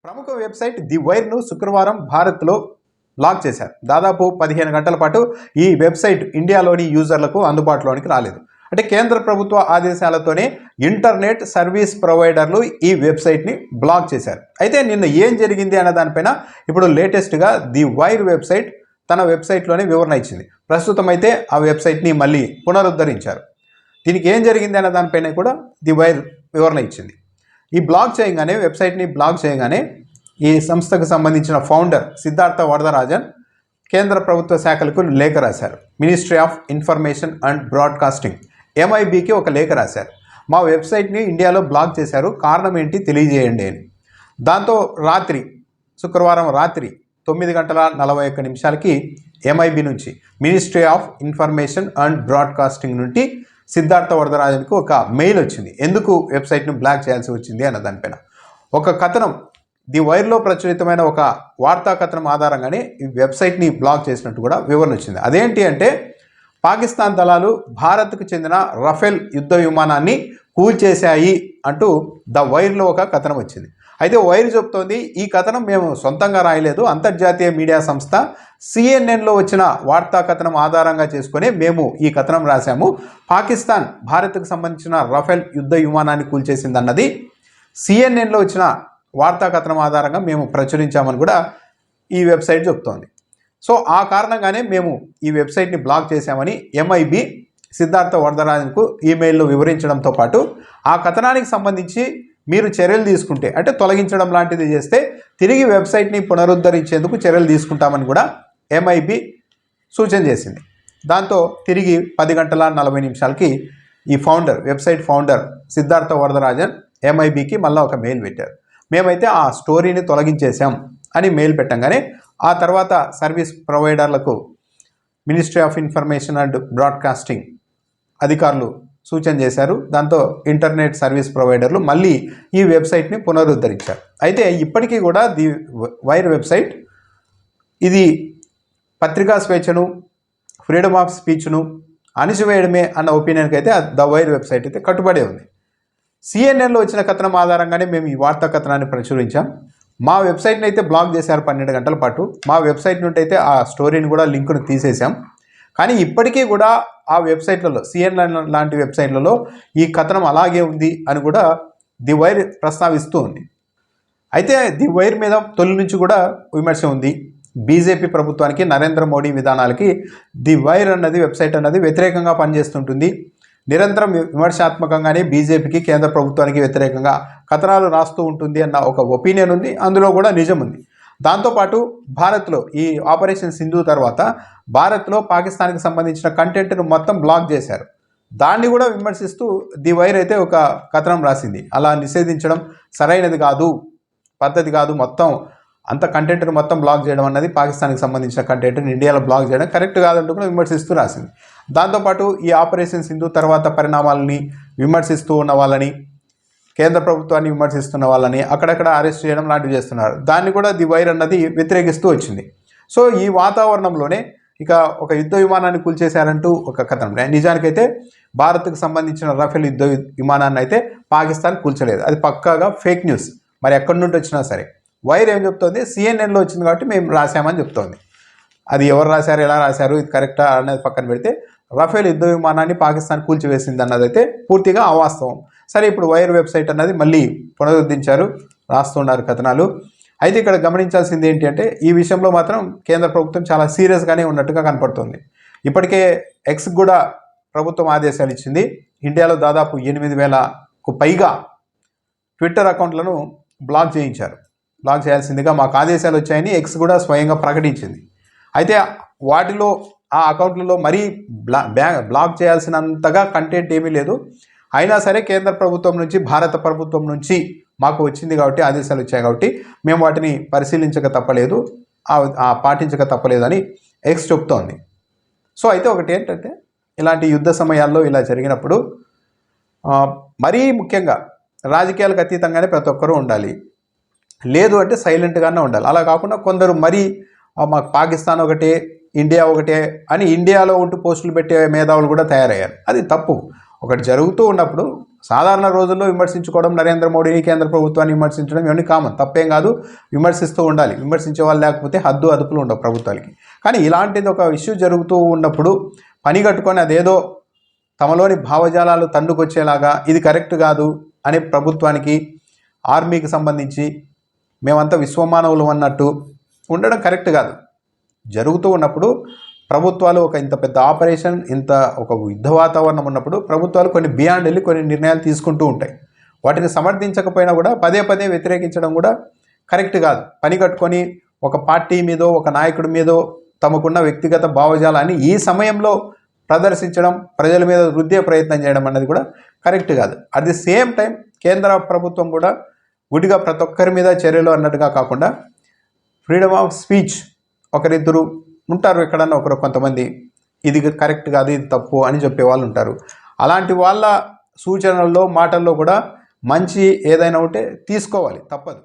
ప్రముఖ website the వైర్ను శుక్రవారం భారత్లో బ్లాక్ చేశారు. దాదాపు 15 గంటల పాటు ఈ వెబ్సైట్ ఇండియాలోని యూజర్లకు అందుబాటులోనికి రాలేదు. అంటే కేంద్ర ప్రభుత్వ ఆదేశాలతోనే ఇంటర్నెట్ సర్వీస్ ప్రొవైడర్లు ఈ వెబ్సైట్ని బ్లాక్ చేశారు. అయితే నిన్న ఏం జరిగింది అన్న దానిపైన ఇప్పుడు లేటెస్ట్గా ది వైర్ వెబ్సైట్ తన వెబ్సైట్లోనే వివరణ ఇచ్చింది. ప్రస్తుతం అయితే ఆ వెబ్సైట్ని మళ్ళీ పునరుద్ధరించారు. దీనికి ఏం జరిగింది అన్న దానిపైన కూడా ది వైర్ వివరణ ఇచ్చింది. ఈ బ్లాక్ చేయగానే వెబ్సైట్ని బ్లాక్ చేయగానే ఈ సంస్థకు సంబంధించిన ఫౌండర్ సిద్ధార్థ వరదరాజన్ కేంద్ర ప్రభుత్వ శాఖలకు లేఖ రాశారు. Ministry of information and broadcasting MIBకి ఒక లేఖ రాశారు. మా వెబ్సైట్ని ఇండియాలో బ్లాక్ చేశారు, కారణం ఏంటి తెలియజేయండి అని. దాంతో శుక్రవారం రాత్రి 9:41 MIB నుంచి ministry of information and broadcasting నుండి సిద్ధార్థ వరదరాజన్కు ఒక మెయిల్ వచ్చింది. ఎందుకు వెబ్సైట్ను బ్లాక్ చేయాల్సి వచ్చింది అన్న దానిపైన ఒక కథనం, ది వైర్లో ప్రచురితమైన ఒక వార్తా కథనం ఆధారంగానే ఈ వెబ్సైట్ని బ్లాక్ చేసినట్టు కూడా వివరణ వచ్చింది. అదేంటి అంటే పాకిస్తాన్ దళాలు భారత్కు చెందిన రఫేల్ యుద్ధ విమానాన్ని కూల్చేశాయి అంటూ ద వైర్లో ఒక కథనం వచ్చింది. అయితే వైర్ చెప్తోంది ఈ కథనం మేము సొంతంగా రాయలేదు, అంతర్జాతీయ మీడియా సంస్థ CNNలో వచ్చిన వార్తా కథనం ఆధారంగా చేసుకుని మేము ఈ కథనం రాశాము. పాకిస్తాన్ భారత్కు సంబంధించిన రఫేల్ యుద్ధ విమానాన్ని కూల్చేసిందన్నది CNNలో వచ్చిన వార్తా కథనం ఆధారంగా మేము ప్రచురించామని కూడా ఈ వెబ్సైట్ చెప్తోంది. సో ఆ కారణంగానే మేము ఈ వెబ్సైట్ని బ్లాక్ చేశామని MIB సిద్ధార్థ వరదరాజన్కు ఈమెయిల్లో వివరించడంతో పాటు ఆ కథనానికి సంబంధించి మీరు చర్యలు తీసుకుంటే, అంటే తొలగించడం లాంటిది చేస్తే తిరిగి వెబ్సైట్ని పునరుద్ధరించేందుకు చర్యలు తీసుకుంటామని కూడా MIB సూచన చేసింది. దాంతో తిరిగి 10:40 ఈ వెబ్సైట్ ఫౌండర్ సిద్ధార్థ వరదరాజన్ MIBకి మళ్ళీ ఒక మెయిల్ పెట్టారు. మేమైతే ఆ స్టోరీని తొలగించేశాం అని మెయిల్ పెట్టంగానే ఆ తర్వాత సర్వీస్ ప్రొవైడర్లకు ministry of information and broadcasting అధికారులు సూచన చేశారు. దాంతో ఇంటర్నెట్ సర్వీస్ ప్రొవైడర్లు మళ్ళీ ఈ వెబ్సైట్ని పునరుద్ధరించారు. అయితే ఇప్పటికీ కూడా ది వైర్ వెబ్సైట్ ఇది పత్రికా స్వేచ్ఛను, ఫ్రీడమ్ ఆఫ్ స్పీచ్ను అణిచివేయడమే అన్న ఒపీనియన్కి అయితే ద వైర్ వెబ్సైట్ అయితే కట్టుబడి ఉంది. CNNలో వచ్చిన కథనం ఆధారంగానే మేము ఈ వార్తా కథనాన్ని ప్రచురించాం. మా వెబ్సైట్ని అయితే బ్లాక్ చేశారు 12 గంటల పాటు. మా వెబ్సైట్ నుండి అయితే ఆ స్టోరీని కూడా లింకును తీసేసాం. కానీ ఇప్పటికీ కూడా ఆ వెబ్సైట్లలో CNN లాంటి వెబ్సైట్లలో ఈ కథనం అలాగే ఉంది అని కూడా ది వైర్ ప్రస్తావిస్తూ ఉంది. అయితే ది వైర్ మీద తొలి నుంచి కూడా విమర్శ ఉంది. బీజేపీ ప్రభుత్వానికి, నరేంద్ర మోడీ విధానాలకి ది వైర్ అన్నది వెబ్సైట్ అన్నది వ్యతిరేకంగా పనిచేస్తుంటుంది. నిరంతరం విమర్శాత్మకంగానే బీజేపీకి, కేంద్ర ప్రభుత్వానికి వ్యతిరేకంగా కథనాలు రాస్తూ ఉంటుంది అన్న ఒక ఒపీనియన్ ఉంది. అందులో కూడా నిజం ఉంది. దాంతోపాటు భారత్లో ఈ ఆపరేషన్ సింధు తర్వాత భారత్లో పాకిస్తాన్కి సంబంధించిన కంటెంట్ను మొత్తం బ్లాక్ చేశారు. దాన్ని కూడా విమర్శిస్తూ ది వైర్ అయితే ఒక కథనం రాసింది. అలా నిషేధించడం సరైనది కాదు, పద్ధతి కాదు, మొత్తం అంత కంటెంట్ను మొత్తం బ్లాక్ చేయడం అన్నది, పాకిస్తాన్కి సంబంధించిన కంటెంట్ని ఇండియాలో బ్లాక్ చేయడం కరెక్ట్ కాదంటూ కూడా విమర్శిస్తూ రాసింది. దాంతోపాటు ఈ ఆపరేషన్ సింధు తర్వాత పరిణామాలని విమర్శిస్తూ ఉన్న వాళ్ళని, కేంద్ర ప్రభుత్వాన్ని విమర్శిస్తున్న వాళ్ళని అక్కడక్కడ అరెస్ట్ చేయడం లాంటివి చేస్తున్నారు. దాన్ని కూడా ది వైర్ అన్నది వ్యతిరేకిస్తూ వచ్చింది. సో ఈ వాతావరణంలోనే ఇక ఒక యుద్ధ విమానాన్ని కూల్చేశారంటూ ఒక కథనం. నిజానికైతే భారత్కు సంబంధించిన రఫేల్ యుద్ధ విమానాన్ని అయితే పాకిస్తాన్ కూల్చలేదు. అది పక్కాగా ఫేక్ న్యూస్. మరి ఎక్కడి నుండి వచ్చినా సరే వైర్ ఏం చెప్తోంది, CNNలో వచ్చింది కాబట్టి మేము రాశామని చెప్తోంది. అది ఎవరు రాశారు, ఎలా రాశారు, ఇది కరెక్టా అనేది పక్కన పెడితే రఫేల్ యుద్ధ విమానాన్ని పాకిస్తాన్ కూల్చివేసింది అన్నదైతే పూర్తిగా అవాస్తవం. సరే, ఇప్పుడు వైర్ వెబ్సైట్ అన్నది మళ్ళీ పునరుద్ధరించారు, రాస్తున్నారు కథనాలు. అయితే ఇక్కడ గమనించాల్సింది ఏంటి అంటే ఈ విషయంలో మాత్రం కేంద్ర ప్రభుత్వం చాలా సీరియస్గానే ఉన్నట్టుగా కనపడుతుంది. ఇప్పటికే X కూడా ప్రభుత్వం ఆదేశాలు ఇచ్చింది. ఇండియాలో దాదాపు 8,000కు పైగా ట్విట్టర్ అకౌంట్లను బ్లాక్ చేయాల్సిందిగా మాకు ఆదేశాలు వచ్చాయని X కూడా స్వయంగా ప్రకటించింది. అయితే వాటిలో ఆ అకౌంట్లలో మరీ బ్లాక్ చేయాల్సినంతగా కంటెంట్ ఏమీ లేదు. అయినా సరే కేంద్ర ప్రభుత్వం నుంచి, భారత ప్రభుత్వం నుంచి మాకు వచ్చింది కాబట్టి, ఆదేశాలు వచ్చాయి కాబట్టి మేము వాటిని పరిశీలించక తప్పలేదు, పాటించక తప్పలేదని X చెప్తోంది. సో అయితే ఒకటి ఏంటంటే ఇలాంటి యుద్ధ సమయాల్లో ఇలా జరిగినప్పుడు మరీ ముఖ్యంగా రాజకీయాలకు అతీతంగానే ప్రతి ఒక్కరూ ఉండాలి, లేదు అంటే సైలెంట్గానే ఉండాలి. అలా కాకుండా కొందరు మరీ మాకు పాకిస్తాన్ ఒకటే, ఇండియా ఒకటే అని ఇండియాలో ఉంటూ పోస్టులు పెట్టే మేధావులు కూడా తయారయ్యారు. అది తప్పు. ఒకటి జరుగుతూ ఉన్నప్పుడు సాధారణ రోజుల్లో విమర్శించుకోవడం, నరేంద్ర మోడీని, కేంద్ర ప్రభుత్వాన్ని విమర్శించడం ఇవన్నీ కామన్, తప్పేం కాదు, విమర్శిస్తూ ఉండాలి. విమర్శించే వాళ్ళు లేకపోతే హద్దు అదుపులు ఉండవు ప్రభుత్వాలకి. కానీ ఇలాంటిది ఒక ఇష్యూ జరుగుతూ ఉన్నప్పుడు పని కట్టుకొని అదేదో తమలోని భావజాలాలు తండుకొచ్చేలాగా ఇది కరెక్ట్ కాదు అనే ప్రభుత్వానికి, ఆర్మీకి సంబంధించి మేమంతా విశ్వమానవులు అన్నట్టు ఉండడం కరెక్ట్ కాదు. జరుగుతూ ఉన్నప్పుడు ప్రభుత్వాలు ఇంత పెద్ద ఆపరేషన్, ఒక యుద్ధ వాతావరణం ఉన్నప్పుడు ప్రభుత్వాలు కొన్ని బియాండ్ వెళ్ళి కొన్ని నిర్ణయాలు తీసుకుంటూ ఉంటాయి. వాటిని సమర్థించకపోయినా కూడా పదే పదే వ్యతిరేకించడం కూడా కరెక్ట్ కాదు. పని కట్టుకొని ఒక పార్టీ మీదో ఒక నాయకుడి మీదో తమకున్న వ్యక్తిగత భావజాలాన్ని ఈ సమయంలో ప్రదర్శించడం, ప్రజల మీద రుద్దే ప్రయత్నం చేయడం అన్నది కూడా కరెక్ట్ కాదు. అట్ ది సేమ్ టైం కేంద్ర ప్రభుత్వం కూడా గుడిగా ప్రతి ఒక్కరి మీద చర్యలు అన్నట్టుగా కాకుండా ఫ్రీడమ్ ఆఫ్ స్పీచ్, ఒకరిద్దరు ఉంటారు ఎక్కడన్నా ఒకరు, కొంతమంది ఇది కరెక్ట్ కాదు, ఇది తప్పు అని చెప్పే వాళ్ళు ఉంటారు. అలాంటి వాళ్ళ సూచనల్లో, మాటల్లో కూడా మంచి ఏదైనా ఉంటే తీసుకోవాలి, తప్పదు.